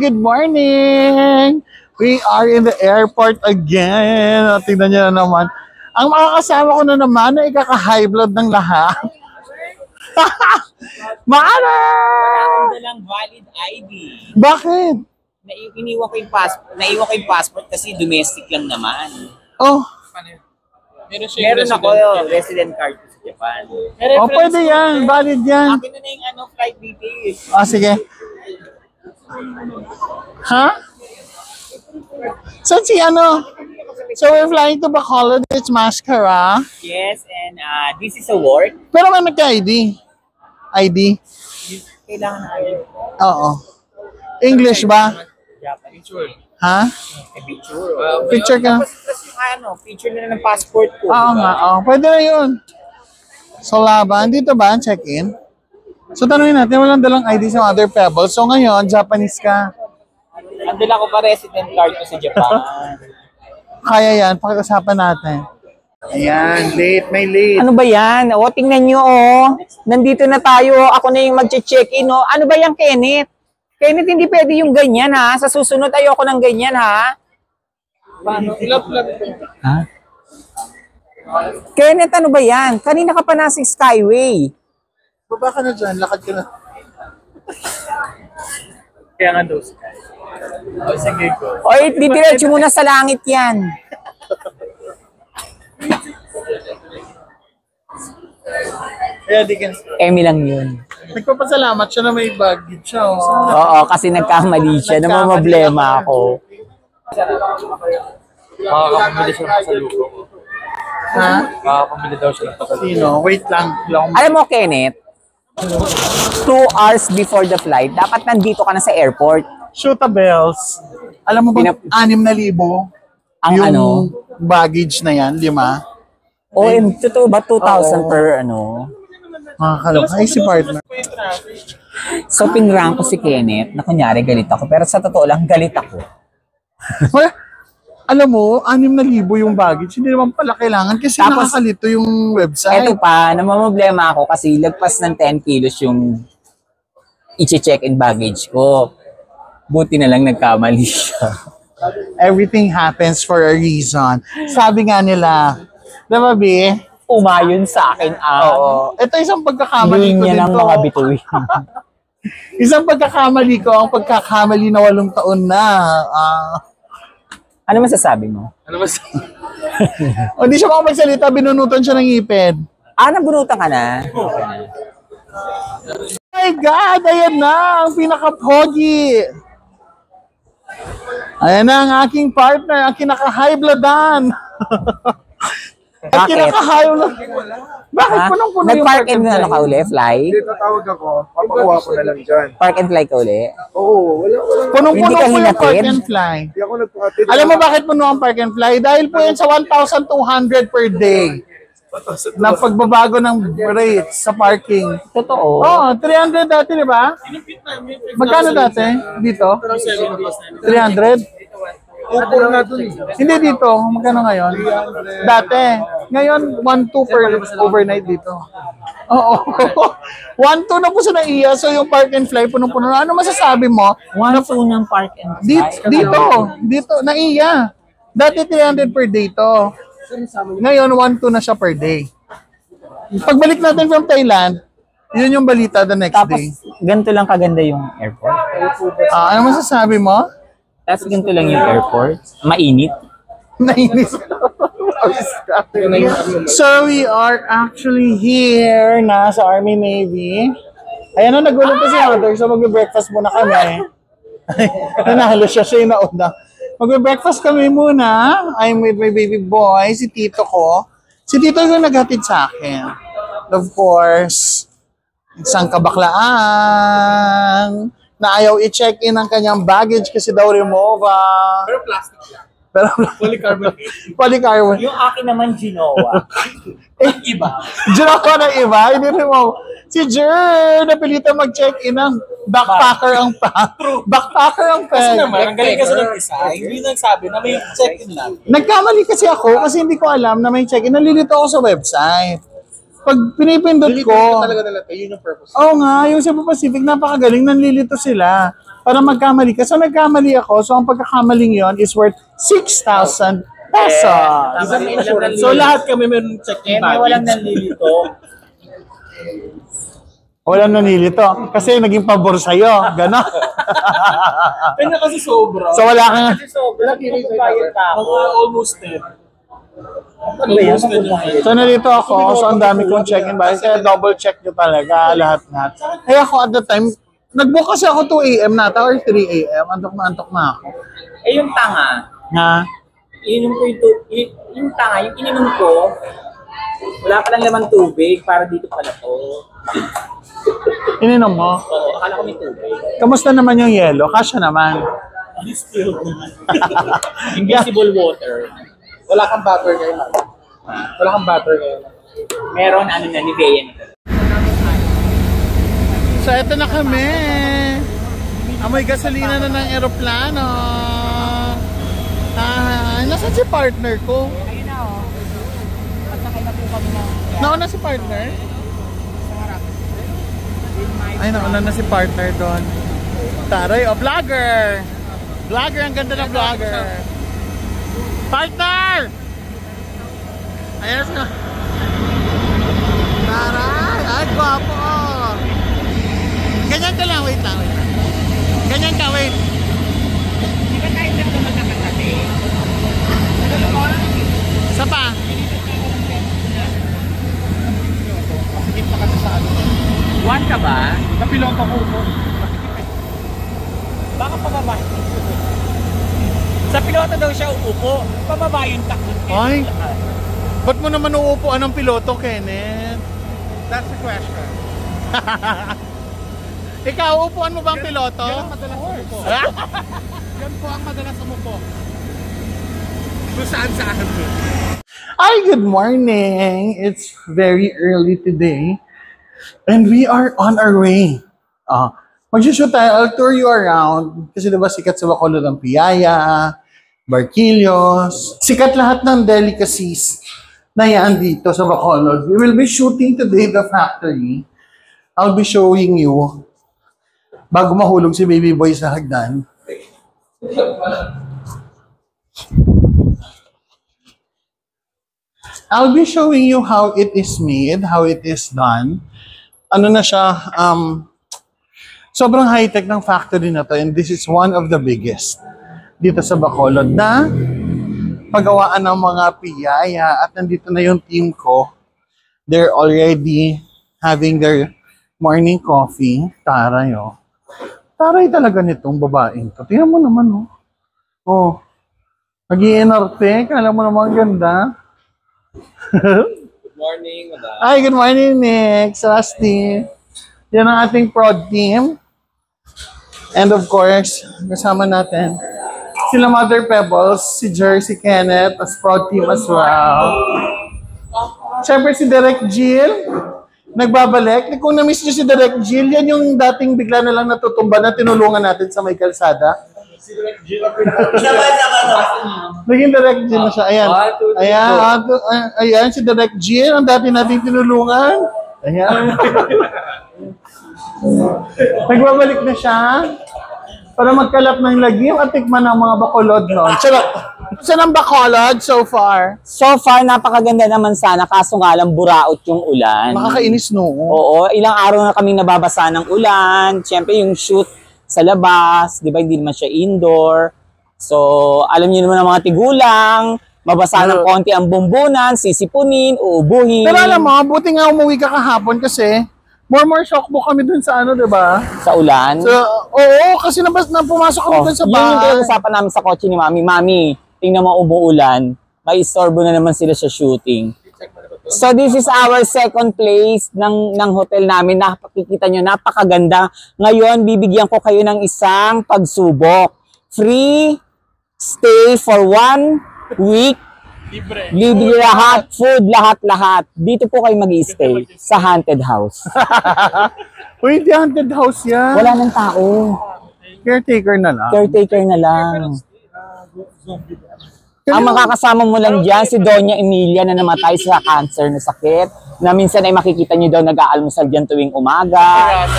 good morning! We are in the airport again. Tingnan nyo na naman. Ang mga kasama ko na naman ay ikaka-high blood ng lahat. Maala! Wala akong dalang valid ID. Bakit? Iniwan ko yung passport kasi domestic lang naman. Oh, Meron ako resident card sa Japan. oh pwede yan. Valid yan. Akin na yung flight details. Ah, sige. Ha? So, So, we're flying to Bacolod. It's Mascara. Yes, and this is a work. Pero may nagka-ID. ID? Kailangan na kayo. Oo. English ba? Japanese. Ha? Picture. Picture ka? Tapos yung picture na ng passport ko. Oo nga. Oo. Pwede na yun. So, laban. Dito ba ang check-in? So, tanungin natin, walang dalang ID sa other pebbles. So, ngayon, Japanese ka. Andala ko pa resident card ko sa Japan. Kaya yan. Pakiusapan natin. Ayan. Late. May late. Ano ba yan? O, tingnan nyo, Nandito na tayo. Ako na yung mag-check-in, Ano ba yan, Kenneth? Kenneth, hindi pwede yung ganyan, ha? Sa susunod, ayoko ng ganyan, ha? Paano? Ha? Kenneth, ano ba yan? Kanina ka pa nasa Skyway. Baba ka na dyan. Lakad ka na. Kaya nga daw sky. O, sige ko. O, didiretso muna sa langit yan. Kaya di ka. Emi lang yun. Nagpapasalamat siya na may baggage siya. Oo, kasi nagkamali siya. Namamblema ako. Makakapamili siya ng pasalubong. Ha? Makakapamili daw siya ng pasalubong. Sino? Wait lang. Alam mo, Kenneth, 2 hours before the flight, dapat nandito ka na sa airport. Shoota bells. Alam mo ba, 6,000 Ang yung baggage na yan, 5? Totoo ba 2,000 Oo. per Makakaloka. Ay, si partner. So, pinrang ko si Kenneth na kunyari galit ako. Pero sa totoo lang, galit ako. Wala. Alam mo, 6,000 yung baggage. Hindi naman pala kailangan kasi Tapos, nakakalito yung website. Eto pa, namamblema ako kasi lagpas ng 10 kilos yung i-check-in baggage ko. Buti na lang nagkamali siya. Everything happens for a reason. Sabi nga nila, diba, B? Umayon sa akin Oo. Ito isang pagkakamali ko linya din ng to. mga bituin. Isang pagkakamali ko, ang pagkakamali na 8 taon na. Ano masasabi mo? O, hindi siya makapagsalita, binunutan siya ng ngipin. Nabunutan ka na? Oh my God! Ayan na! Ang pinaka-pogi! Ayan na ang aking partner, ang kinaka-high bloodan. Ang Bakit? kinaka-high blood. Bakit punong-puno yung Nag-park park and and ano ka uli, fly? Tatawag ako, papakuha ko na lang dyan. Park and fly ka uli? Oo, wala. Punong-puno Hindi ka po yung hinatid? park and fly. Hindi ako nagpakatid. Alam mo bakit puno ang park and fly? Dahil po yan sa 1,200 per day na pagbabago ng rates sa parking. Totoo. Oo, 300 dati, di ba? Magkano dati? Dito? 300? Upo na nga dun. Hindi dito. Magkano ngayon? Dati. Ngayon, 1,200 per overnight dito. Oo. 1,200 na po sa NAIA. So yung park and fly, punong-puno na. Ano masasabi mo? Ng park and fly? Dito, NAIA. Dati 300 per day to. Ngayon, 1,200 na siya per day. Pagbalik natin from Thailand, yun yung balita the next Tapos, day. ganito lang kaganda yung airport. Ano masasabi mo? Tapos, ganito lang yung airport. Mainit. Nainis. So we are actually here na sa Army Navy. Ayan na, nagulong pa si Hunter. So magbe-breakfast muna kami. Nanalo siya yung nauna. Magbe-breakfast kami muna. I'm with my baby boy, si Tito ko. Si Tito yung naghatid sa akin. Of course, isang kabaklaan na ayaw i-check-in ang kanyang baggage kasi daw remova. Pero plastic yan. Pero Polycarbonate. polycarbonate. Yung akin naman, Ginoa. Iba. Ginawa ng iba, hindi rin mo. Si Jer, napilitan mag-check-in ng backpacker ang backpacker ang Kasi peg. naman, ang galing kasi ng design, hindi nagsabi na may check-in lang. Nagkamali kasi ako kasi hindi ko alam na may check-in. Nalilito ako sa website. Pag pinipindot ko, Talaga nila, yun yung purpose. oo nga, yung Cebu Pacific, napakagaling, nanlilito sila. para magkamali ka. So nagkamali ako. So ang pagkakamaling yon is worth 6,000 pesos. So lahat kami meron check-in baggage. Walang nanlilito. Walang nanilito. Kasi naging pabor sa'yo. Ganon. Kanya kasi sobra. So wala kang... Sobra, pinagbayad pa ako. Almost 10. So nandito ako. So ang dami kong check-in baggage. Kaya double check nyo talaga lahat. Kaya ako at the time, nag-book kasi ako 2 a.m. nata or 3 a.m. Antok na ako. Eh yung tanga, Nga. ininom ko yung tanga, yung ininom ko, wala pa lang lamang tubig para dito pala to. Ininom mo. Oo, akala ko may tubig. Kamusta naman yung yelo? Kasya naman. Invisible water. Wala kang butter ngayon. Wala kang butter ngayon. Meron ano na, Nivea na. So eto na kami. Amoy gasolina na ng eroplano. Nasaan si partner ko? Ayun na oh. Pagsakay na po kami ng... Nauna si partner? Ay, nauna na si partner doon. Taray, oh, vlogger! Vlogger, ang ganda ng vlogger. Partner! Ayan siya. Taray! Ay, gwapo! Ganyan ka lang, wait lang. Ganyan ka, wait. Di ba tayo dito magkakatabi? Isa pa. One ka ba? Napiloto ko po. Baka pababa. Sa piloto daw siya uupo. Pababa yung takot. Ay, ba't mo naman uupuan ng piloto, Kenneth? That's the question. Ikaw, upuan mo bang piloto? Yan ang madalas umupo. Yan po ang madalas umupo. Kung saan-saan po. Hi, good morning. It's very early today. And we are on our way. Mag-shoot tayo. I'll tour you around. Kasi diba sikat sa Bacolod ang piyaya, Barquillos. Sikat lahat ng delicacies na yan dito sa Bacolod. We will be shooting today the factory. I'll be showing you bago mahulog si baby boy sa hagdan. I'll be showing you how it is made, how it is done. Ano na siya, sobrang high-tech ng factory na to, and this is one of the biggest dito sa Bacolod na paggawaan ng mga piyaya, at nandito na yung team ko. They're already having their morning coffee. Taray, oh. Taray talaga nitong babaeng to. Tingnan mo naman, oh. Oh. Mag-iinarte. Kala mo naman ganda. Good morning, madam. Hi, good morning, Nick. Rusty. Yan ang ating prod team. And of course, kasama natin sila Mother Pebbles, si Jer, si Kenneth, as prod team as well. Siyempre si Direk Jill, nagbabalik. Kung na-miss nyo si Direk Jill, yan yung dating bigla na lang natutumba na tinulungan natin sa may kalsada. Naging Direk Jill na siya. Ayan. Ayan, si Direk Jill, ang dati nating tinulungan. Ayan. Nagbabalik na siya para magkalap ng lagim at tikman ng mga Bacolod noon. Saan ang Bacolod so far? So far, napakaganda naman sana, kaso nga lang buraot yung ulan. Makakainis, no? Oo, ilang araw na kaming nababasa ng ulan. Siyempre yung shoot sa labas, di ba, hindi naman siya indoor. So, alam niyo naman ang mga tigulang, mabasa ng konti ang bumbunan, sisipunin, uubuhin. Pero alam mo, buti nga umuwi ka kahapon kasi more shockbook kami dun sa ano, di ba? Sa ulan. So, oo, kasi pumasok kami dun sa Yun yung bahay. pinag-usapan namin sa kotse ni Mami. Mami, tingnan mo umuulan. May istorbo na naman sila sa shooting. So this is our second place ng hotel namin. Nakikita nyo, napakaganda. Ngayon, bibigyan ko kayo ng isang pagsubok. Free stay for 1 week. Libre lahat, food, lahat-lahat. Dito po kayo mag-i-stay sa haunted house. Uy, hindi haunted house yan. Wala nang tao. Caretaker na lang. Caretaker na lang. Ang makakasama mo lang dyan, si Doña Emilia na namatay sa cancer na sakit. na minsan ay makikita nyo daw nag-aalmusal dyan tuwing umaga.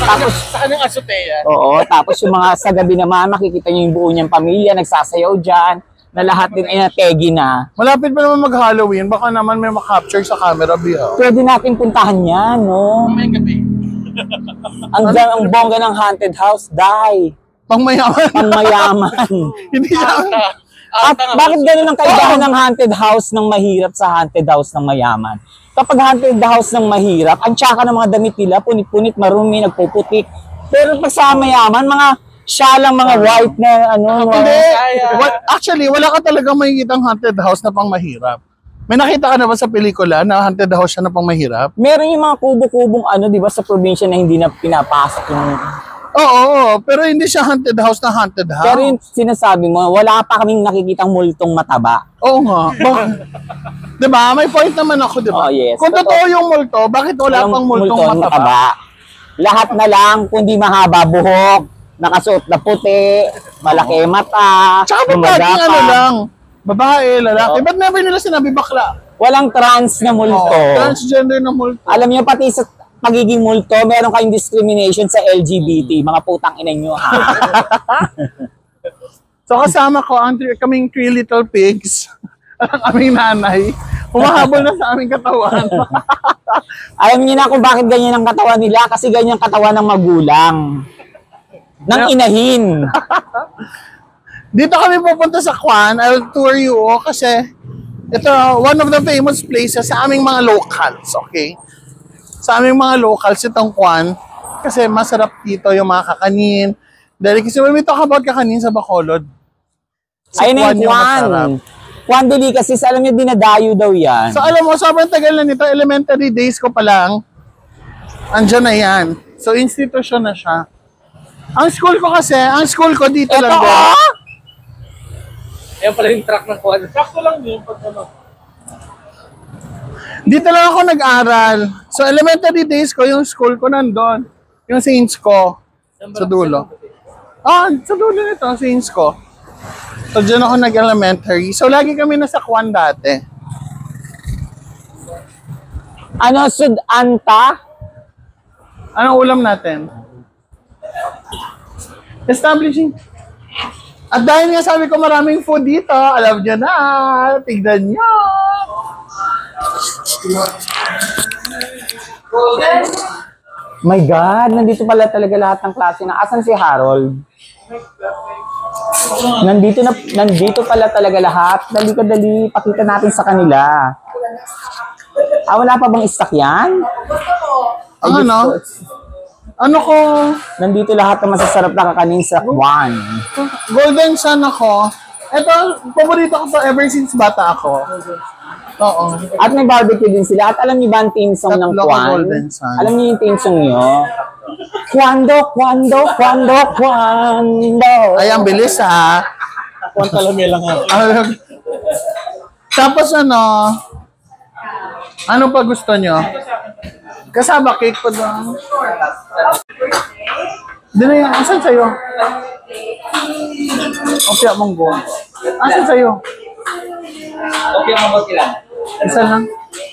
Tapos, Sa kanyang azotea. oo, tapos yung mga sa gabi naman, makikita nyo yung buo niyang pamilya, nagsasayaw dyan, na lahat din ay nategi na. Malapit pa naman mag-Halloween. Baka naman may makapture sa camera, Biha. Pwede natin puntahan yan, no? May gabi. Ang bongga ng haunted house, die. Pangmayaman. Ang mayaman. Hindi siya. At bakit ganun ang kaibahan ng haunted house ng mahirap sa haunted house ng mayaman? Kapag haunted house ng mahirap, ang tsaka ng mga damit nila, punit-punit, marumi, nagpuputik. Pero pag sa mayaman, mga syalang mga white na ano. Hindi. Actually, wala ka talagang makikitang haunted house na pang mahirap. May nakita ka na ba sa pelikula na haunted house siya na pang mahirap? Meron yung mga kubo-kubong ano, di ba, sa probinsya na hindi na pinapasok yung... Oo, pero hindi siya haunted house na haunted house. Pero yung sinasabi mo, wala pa kaming nakikitang multong mataba. Oo nga. Diba? May point naman ako, diba? Oh, yes. Kung totoo yung multo, bakit wala pang multong mataba? Lahat na lang, kundi mahaba buhok, nakasuot na puti, malaki mata, Tsaka babae, gumagapang. ano lang. Babae, lalaki. Ba't never nila sinabi bakla? Walang trans na multo. Transgender na multo. Alam niyo, pati sa pagiging multo, meron kayong discrimination sa LGBT. Mga putang ina nyo, ha? So kasama ko ang kaming 3 little pigs. Ang aming nanay. Humahabol na sa aming katawan. Alam niyo na kung bakit ganyan ang katawan nila, kasi ganyan ang katawan ng magulang. Ng inahin. Dito kami pupunta sa Kwan. I'll tour you kasi ito one of the famous places sa aming mga locals, okay? Sa aming mga locals itong Kwan kasi masarap dito yung mga kakanin. Dahil kasi when we talk about kakanin sa Bacolod, Ayun na yung masarap. Kwan. Kwan delicacies, alam niyo, dinadayo daw yan. So alam mo, sobrang tagal na nito, elementary days ko pa lang, andyan na yan. So institution na siya. Ang school ko dito Ito, lang din. oh! Ayan pala yung truck ng kuwan. Truck ko lang yun. Pag ano. Dito lang ako nag-aral. So elementary days ko, yung school ko nandun. Yung Saints ko. Sa dulo. Sa dulo nito, Saints ko. So dyan ako nag-elementary. So lagi kami nasa Kwan dati. Ano, Sud-Anta? Anong ulam natin? Establishing. At dahil nga sabi ko maraming food dito, alam nyo na, tignan nyo. My God, nandito pala talaga lahat ng klase na. Asan si Harold? Nandito pala talaga lahat. Dali ka dali, pakita natin sa kanila. Wala pa bang stock yan? Ano ko, Nandito lahat ng masasarap na kakanin sa Kwan. golden sun ako. Ito, paborito ko to ever since bata ako. Oo. At may barbecue din sila. At alam niyo ba ang team song ng Tatlo ko Kwan? golden sun. Alam niyo yung team song niyo? Cuando. Ay, ang bilis ha. Kuwan talame lang ako. Tapos ano pa gusto nyo? Kasama cake pa doon. Di na yan. Asan sa'yo? Okay, monggo. Asan sa'yo? Okay ang mga ilan? Isa lang.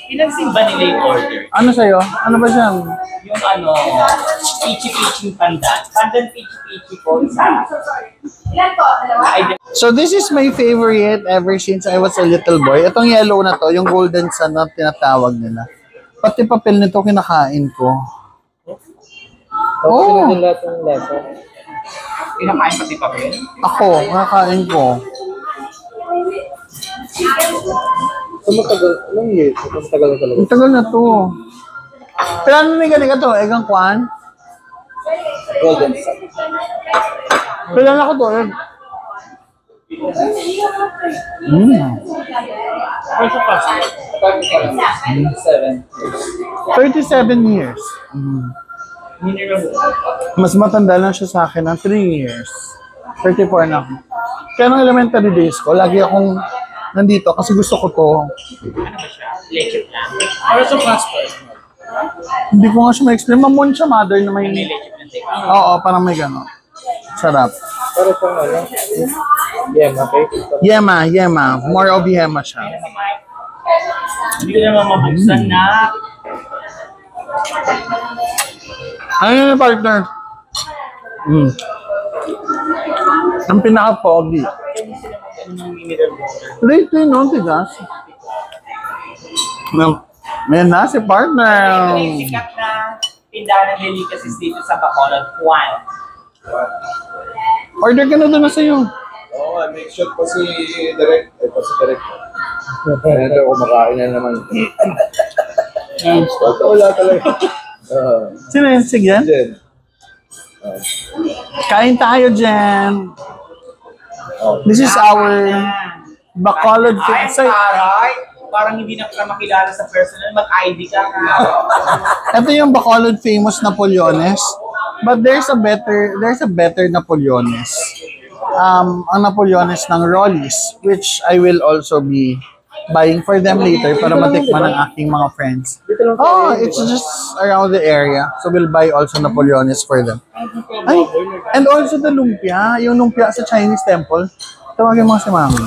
Ilang simba nila yung order? Ano sa'yo? Ano ba siya? Yung pichi-piching pandan. Pandan pichi-pichi po, isa. So this is my favorite ever since I was a little boy. Itong yellow na to, yung golden sun na tinatawag nila. Pati papel nito kinakain ko. Oh, Pinakain pati pa rin. ako, kinakain ko. Ang tagal na to. Pero ano na ganito to? Egang Kwan? Golden sun. Pero ako to, egg. Ano sa pasta? 37 years. Mineral. Mas matanda lang siya sa akin ng 3 years. 34 na ako. Kaya nung elementary days ko, lagi akong nandito kasi gusto ko to. Leche plan. Ano sa pasta? Hindi ko nga siya ma-explain. Mamon siya, mother na may... Leche plan. Oo, parang may gano'n. Sarap. Para sa ano? Yema, okay? Yema. More of yema siya. Hindi ko naman mabuksan na. Ano yun, partner? Ang pinaka-pogi. Rate ko yun, no? Tigas. May na si partner. Ito yung sikat na tindahan ng delicacies dito sa Bacolod, Juan. Order ka na doon na sa'yo. Oo, make sure pa si Direk. Ay, pa si Direk. Ito, kumakain na naman. Wala talaga. Sino yun? Sige yan? Jen. Kain tayo, Jen. This is our Bacolod. Ay, taray! Parang hindi na kita makilala sa personal. Mag-ID ka. Ito yung Bacolod famous Napoleones. But there's a better Napoleones. Ang Napoleones ng Rollies, which I will also be buying for them later para matikman ng aking mga friends. Oh, it's just around the area. So we'll buy also Napoleones for them. Ay, and also the lumpia. Yung lumpia sa Chinese temple. Tawagin mo si Mami.